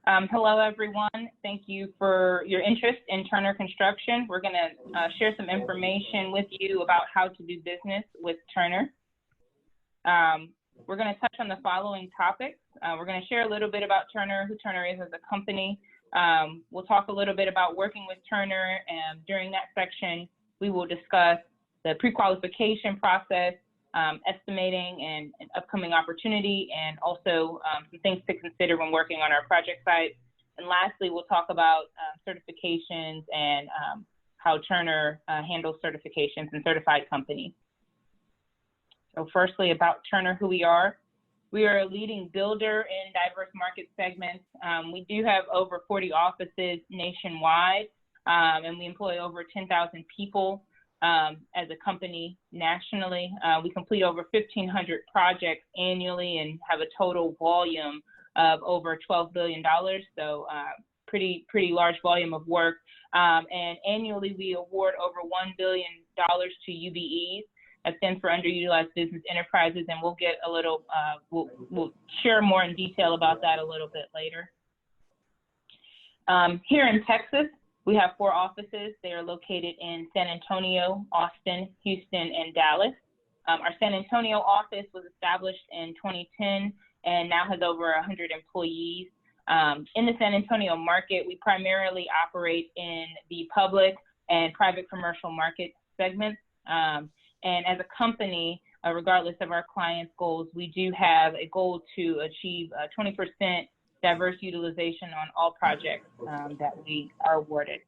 Hello, everyone. Thank you for your interest in Turner Construction. We're going to share some information with you about how to do business with Turner. We're going to touch on the following topics. We're going to share a little bit about Turner, who Turner is as a company. We'll talk a little bit about working with Turner, and during that section, we will discuss the pre-qualification process, estimating and an upcoming opportunity, and also some things to consider when working on our project site. And lastly, we'll talk about certifications and how Turner handles certifications and certified companies. So firstly, about Turner, who we are. We are a leading builder in diverse market segments. We do have over 40 offices nationwide, and we employ over 10,000 people. As a company nationally. We complete over 1,500 projects annually and have a total volume of over $12 billion. So pretty large volume of work. And annually we award over $1 billion to UBEs. That stands for Underutilized Business Enterprises, and we'll get a little, we'll share more in detail about that a little bit later. Here in Texas, we have 4 offices. They are located in San Antonio, Austin, Houston, and Dallas. Our San Antonio office was established in 2010 and now has over 100 employees. In the San Antonio market, we primarily operate in the public and private commercial market segments. And as a company, regardless of our clients' goals, we do have a goal to achieve 20% diverse utilization on all projects that we are awarded.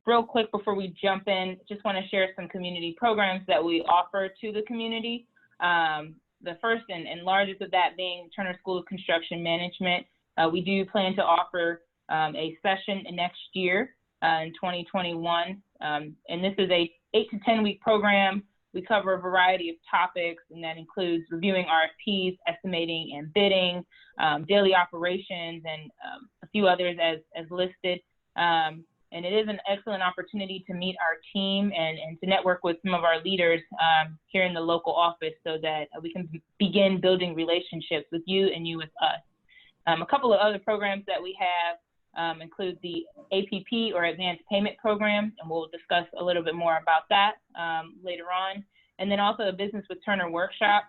Real quick before we jump in, just want to share some community programs that we offer to the community. The first and largest of that being Turner School of Construction Management. We do plan to offer a session next year in 2021, and this is a 8 to 10 week program. We cover a variety of topics, and that includes reviewing RFPs, estimating and bidding, daily operations, and a few others as listed. And it is an excellent opportunity to meet our team and to network with some of our leaders here in the local office so that we can begin building relationships with you and you with us. A couple of other programs that we have include the APP, or Advanced Payment Program, and we'll discuss a little bit more about that later on. And then also a Business with Turner workshop.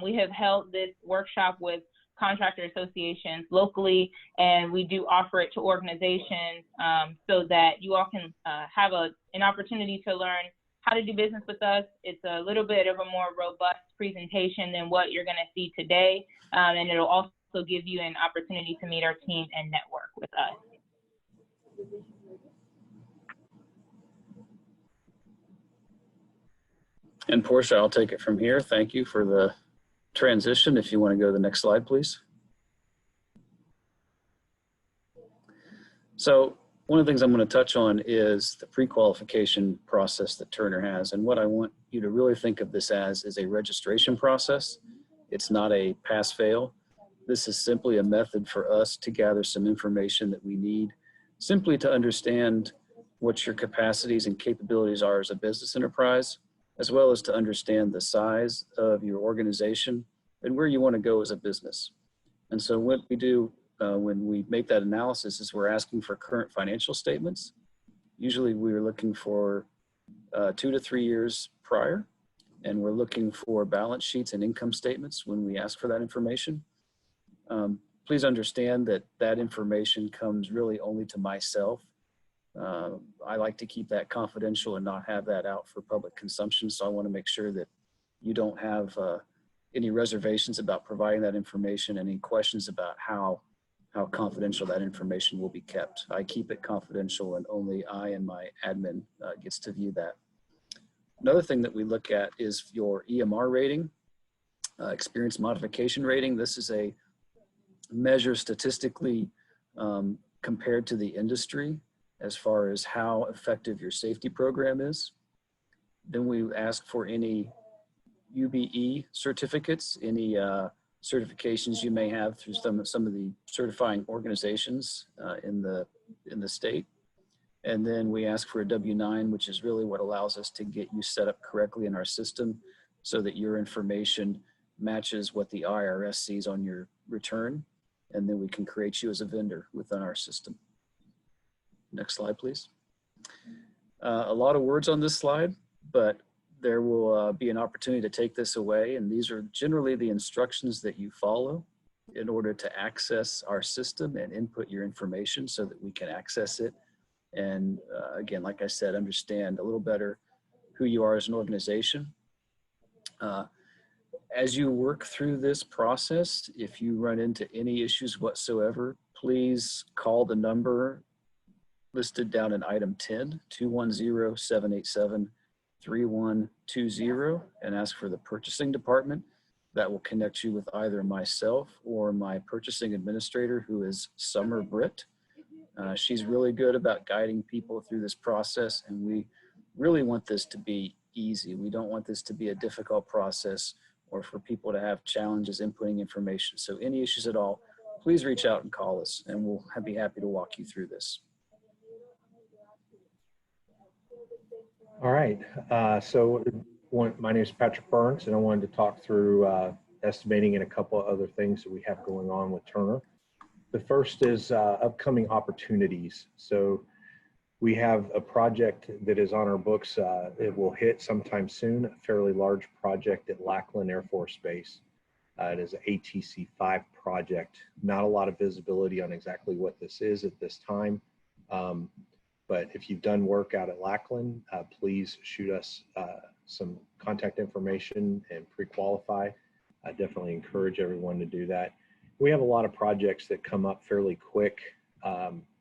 We have held this workshop with contractor associations locally, and we do offer it to organizations so that you all can have an opportunity to learn how to do business with us. It's a little bit of a more robust presentation than what you're going to see today, and it'll also give you an opportunity to meet our team and network with us. And Portia, I'll take it from here. Thank you for the transition. If you want to go to the next slide, please. So one of the things I'm going to touch on is the pre-qualification process that Turner has. And what I want you to really think of this as is a registration process. It's not a pass-fail. This is simply a method for us to gather some information that we need simply to understand what your capacities and capabilities are as a business enterprise, as well as to understand the size of your organization and where you want to go as a business. And so what we do when we make that analysis is we're asking for current financial statements. Usually we're looking for 2 to 3 years prior, and we're looking for balance sheets and income statements when we ask for that information. Please understand that that information comes really only to myself. I like to keep that confidential and not have that out for public consumption. So I want to make sure that you don't have any reservations about providing that information, any questions about how confidential that information will be kept. I keep it confidential, and only I and my admin gets to view that. Another thing that we look at is your EMR rating, experience modification rating. This is a measure statistically compared to the industry as far as how effective your safety program is. Then we ask for any UBE certificates, any certifications you may have through some of the certifying organizations in the state. And then we ask for a W-9, which is really what allows us to get you set up correctly in our system so that your information matches what the IRS sees on your return. and then we can create you as a vendor within our system. Next slide, please. A lot of words on this slide, but there will be an opportunity to take this away, and these are generally the instructions that you follow in order to access our system and input your information so that we can access it. And again, like I said, understand a little better who you are as an organization. As you work through this process, if you run into any issues whatsoever, please call the number listed down in item 10, 210-787-3120, and ask for the purchasing department. That will connect you with either myself or my purchasing administrator, who is Summer Britt. She's really good about guiding people through this process, and we really want this to be easy. We don't want this to be a difficult process or for people to have challenges inputting information. So any issues at all, please reach out and call us, and we'll be happy to walk you through this. All right, my name is Patrick Byrnes, and I wanted to talk through estimating and a couple of other things that we have going on with Turner. The first is upcoming opportunities. So we have a project that is on our books. It will hit sometime soon, a fairly large project at Lackland Air Force Base. It is an ATC-5 project. Not a lot of visibility on exactly what this is at this time. But if you've done work out at Lackland, please shoot us some contact information and pre-qualify. I definitely encourage everyone to do that. We have a lot of projects that come up fairly quick.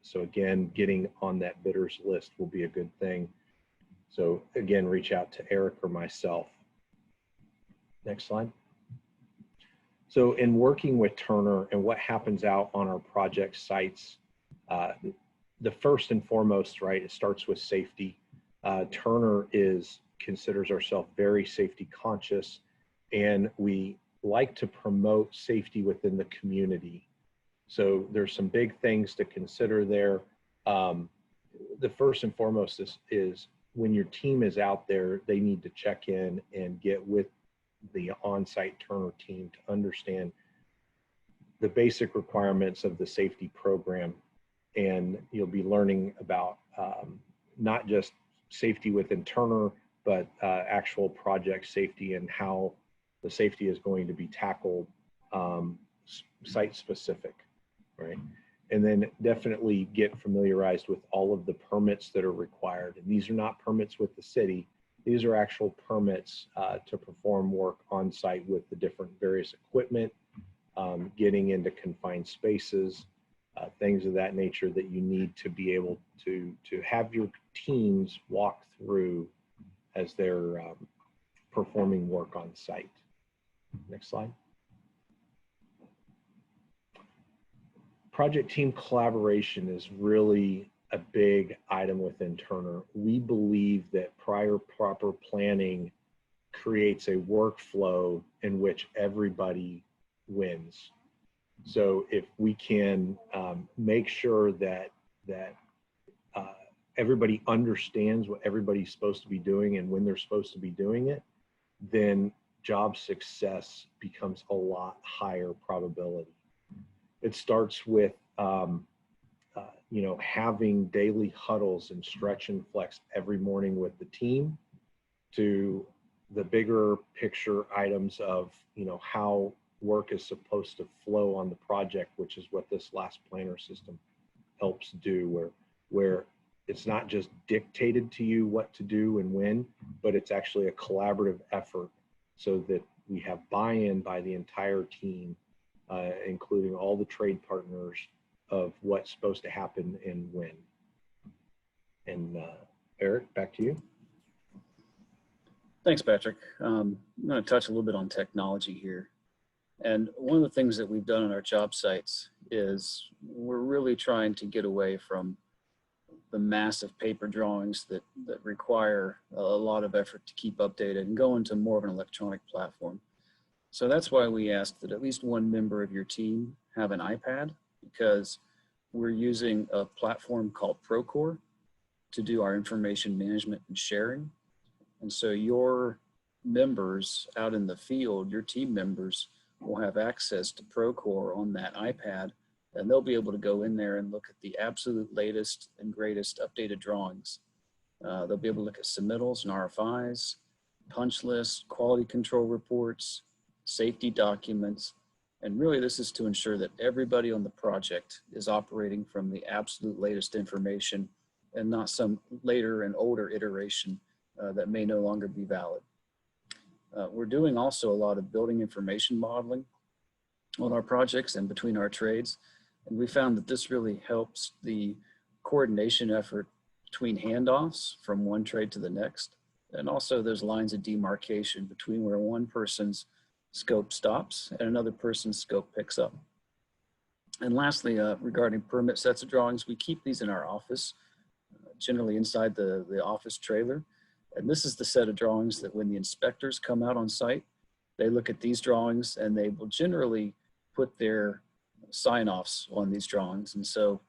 So again, getting on that bidders list will be a good thing. So again, reach out to Eric or myself. Next slide. So in working with Turner and what happens out on our project sites, the first and foremost, right, it starts with safety. Turner considers ourselves very safety conscious, and we like to promote safety within the community. So there's some big things to consider there. The first and foremost is when your team is out there, they need to check in and get with the on-site Turner team to understand the basic requirements of the safety program. And you'll be learning about not just safety within Turner, but actual project safety and how the safety is going to be tackled site specific, right? And then definitely get familiarized with all of the permits that are required. And these are not permits with the city. These are actual permits to perform work on site with the different various equipment, getting into confined spaces, things of that nature that you need to be able to have your teams walk through as they're performing work on site. Next slide. Project team collaboration is really a big item within Turner. We believe that proper planning creates a workflow in which everybody wins. So if we can make sure that everybody understands what everybody's supposed to be doing and when they're supposed to be doing it, then job success becomes a lot higher probability. It starts with having daily huddles and stretch and flex every morning with the team, to the bigger picture items of how work is supposed to flow on the project, which is what this last planner system helps do, where it's not just dictated to you what to do and when, but it's actually a collaborative effort so that we have buy-in by the entire team, including all the trade partners, of what's supposed to happen and when. And Eric, back to you. Thanks, Patrick. I'm going to touch a little bit on technology here. And one of the things that we've done on our job sites is we're really trying to get away from the massive paper drawings that require a lot of effort to keep updated and go into more of an electronic platform. So that's why we asked that at least one member of your team have an iPad, because we're using a platform called Procore to do our information management and sharing. And so your members out in the field, your team members, will have access to Procore on that iPad and they'll be able to go in there and look at the absolute latest and greatest updated drawings. They'll be able to look at submittals and RFIs, punch lists, quality control reports, safety documents, and really this is to ensure that everybody on the project is operating from the absolute latest information and not some later and older iteration that may no longer be valid. We're doing also a lot of building information modeling on our projects and between our trades. And we found that this really helps the coordination effort between handoffs from one trade to the next. And also there's lines of demarcation between where one person's scope stops and another person's scope picks up. And lastly, regarding permit sets of drawings, we keep these in our office, generally inside the office trailer. And this is the set of drawings that when the inspectors come out on site, they look at these drawings and they will generally put their sign-offs on these drawings. And so,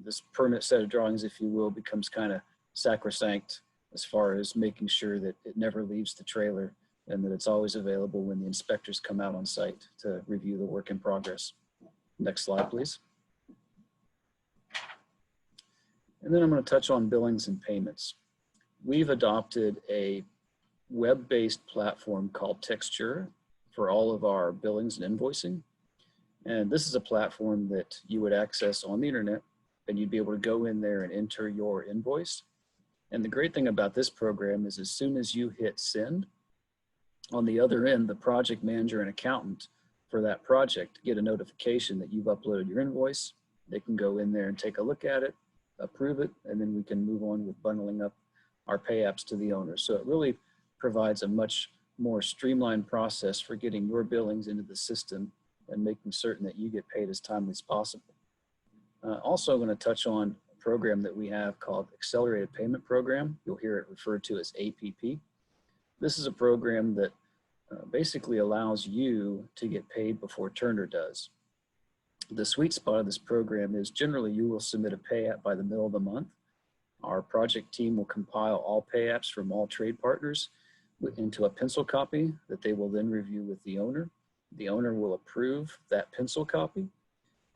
this permit set of drawings, if you will, becomes kind of sacrosanct as far as making sure that it never leaves the trailer and that it's always available when the inspectors come out on site to review the work in progress. Next slide, please. And then I'm going to touch on billings and payments. We've adopted a web-based platform called Texture for all of our billings and invoicing. And this is a platform that you would access on the internet, and you'd be able to go in there and enter your invoice. And the great thing about this program is as soon as you hit send, on the other end, the project manager and accountant for that project get a notification that you've uploaded your invoice. They can go in there and take a look at it, approve it, and then we can move on with bundling up our pay apps to the owner. So it really provides a much more streamlined process for getting your billings into the system and making certain that you get paid as timely as possible. Also, I'm going to touch on a program that we have called Accelerated Payment Program. You'll hear it referred to as APP. This is a program that basically allows you to get paid before Turner does. The sweet spot of this program is generally you will submit a pay app by the middle of the month. Our project team will compile all pay apps from all trade partners into a pencil copy that they will then review with the owner. The owner will approve that pencil copy.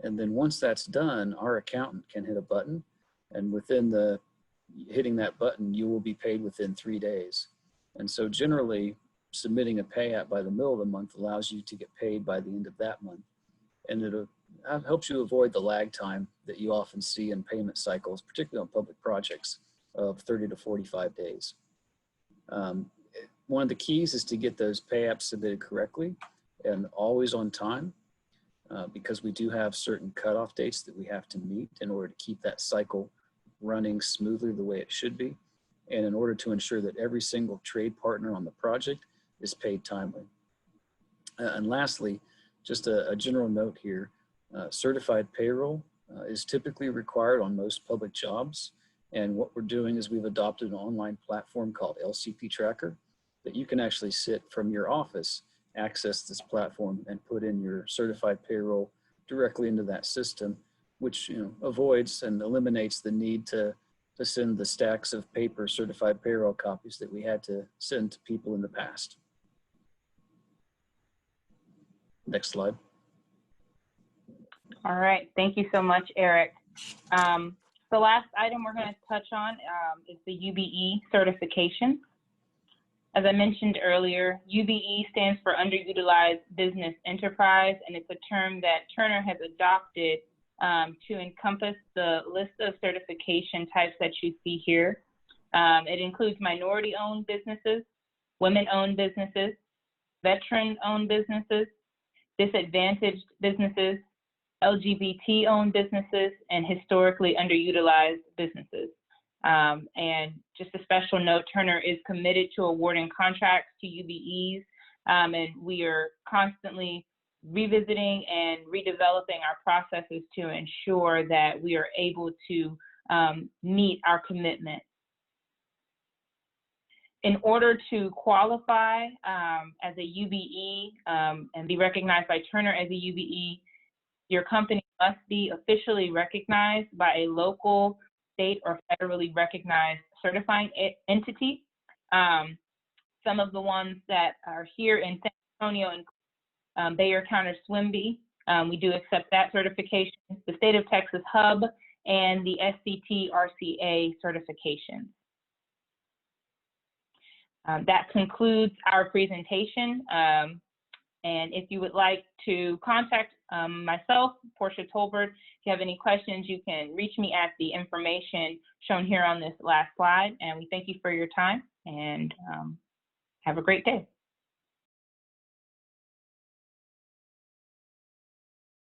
And then once that's done, our accountant can hit a button, and within hitting that button, you will be paid within 3 days. And so generally, submitting a pay app by the middle of the month allows you to get paid by the end of that month. And it helps you avoid the lag time that you often see in payment cycles, particularly on public projects, of 30 to 45 days. One of the keys is to get those pay apps submitted correctly and always on time, because we do have certain cutoff dates that we have to meet in order to keep that cycle running smoothly the way it should be, and in order to ensure that every single trade partner on the project is paid timely. And lastly, just a general note here, certified payroll is typically required on most public jobs. And what we're doing is we've adopted an online platform called LCP Tracker that you can actually sit from your office, access this platform, and put in your certified payroll directly into that system, which avoids and eliminates the need to send the stacks of paper certified payroll copies that we had to send to people in the past. Next slide. All right, thank you so much, Eric. The last item we're going to touch on is the UBE certification. As I mentioned earlier, UBE stands for Underutilized Business Enterprise, and it's a term that Turner has adopted to encompass the list of certification types that you see here. It includes minority-owned businesses, women-owned businesses, veteran-owned businesses, disadvantaged businesses, LGBT-owned businesses, and historically underutilized businesses. And just a special note, Turner is committed to awarding contracts to UBEs, and we are constantly revisiting and redeveloping our processes to ensure that we are able to meet our commitment. In order to qualify as a UBE and be recognized by Turner as a UBE, your company must be officially recognized by a local, state, or federally recognized certifying entity. Some of the ones that are here in San Antonio and Bayer County Swimby, We do accept that certification, the State of Texas Hub, and the SCT RCA certification. That concludes our presentation. And if you would like to contact myself, Porschia Tolbert, if you have any questions, you can reach me at the information shown here on this last slide. And we thank you for your time, and have a great day.